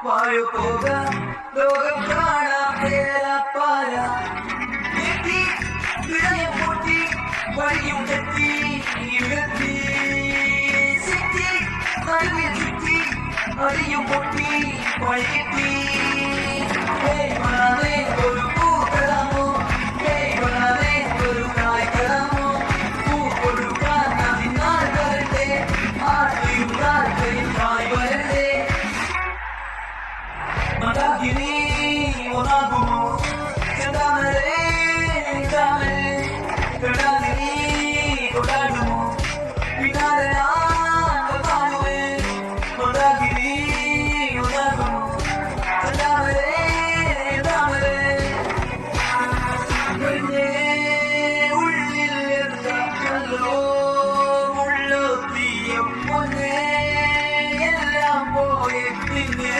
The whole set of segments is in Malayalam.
വായു പോകാം ലോകം കാണാം പാല എത്തി ഹൃദയം പൊട്ടി വഴിയും എത്തി ഉയർത്തി സിറ്റി നടുവിൽ ചുറ്റി അടിയും പൊട്ടി വഴിയെത്തി ഒരു പൂക്കളാമോ ഒരു കായ്ക്കളാമോ പൂ കൊടുക്കാൻ അതിനാൾ വരട്ടെ ആർക്കും താല്പര്യം കായ് വരട്ടെ മതാഗിരി ഒന്നാകുമോ ചെന്താമരേ താമരേ കടാതിരി കൊടാടുമോ പിന്നാലെ കാണുവേ മതാഗിരി ഒന്നാകുമോ ചെന്താമരേ താമരേ ഉള്ളിൽ എന്തല്ലോ ഉള്ളു തീയ പൊന്നേ എല്ലാം പോയെത്തിനേ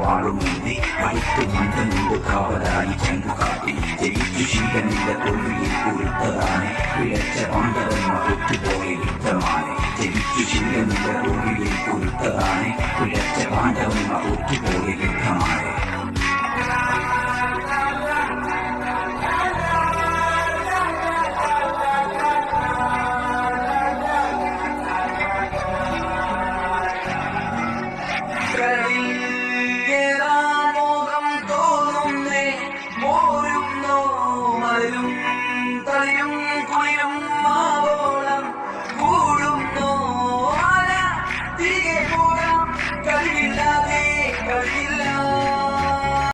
വാളുമുന്തി അടുത്ത് മണ്ടനുണ്ട് കാവലായി ചങ്കുകാട്ടി ജയിച്ചു ശീലനിന്റെ തോൽവിയിൽ കുരുത്തതാണ് പിഴച്ച പന്തരന്മ ഒത്തുപോയ യുദ്ധമാണ് ജയിച്ചു ശീലനിന്റെ തോൽവിയിൽ കുരുത്തതാണ്